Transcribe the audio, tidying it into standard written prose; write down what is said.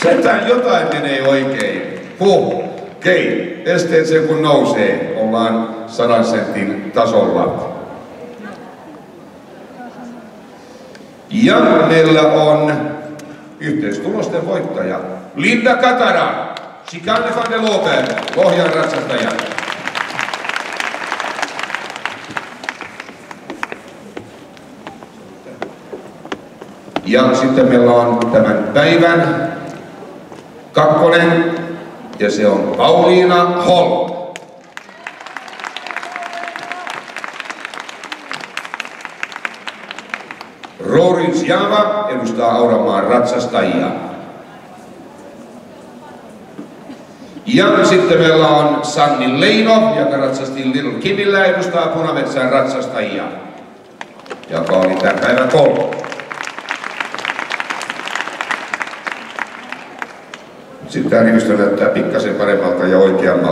Sentään jotain menee oikein. Okei, esteeseen kun nousee, ollaan 100 sentin tasolla. Ja meillä on yhteistulosten voittaja Linda Katara, Chicane van der Loper, Lohjan ratsastaja. Ja sitten meillä on tämän päivän kakkonen, ja se on Pauliina Holm. Rory Sjava edustaa Auramaan ratsastajia. Ja sitten meillä on Sanni Leino, joka ratsasti Little Kimillä, edustaa Punametsän ratsastajia, joka oli tämän päivän 3. Sitten tämä rivistö näyttää pikkasen paremmalta ja oikeammalta.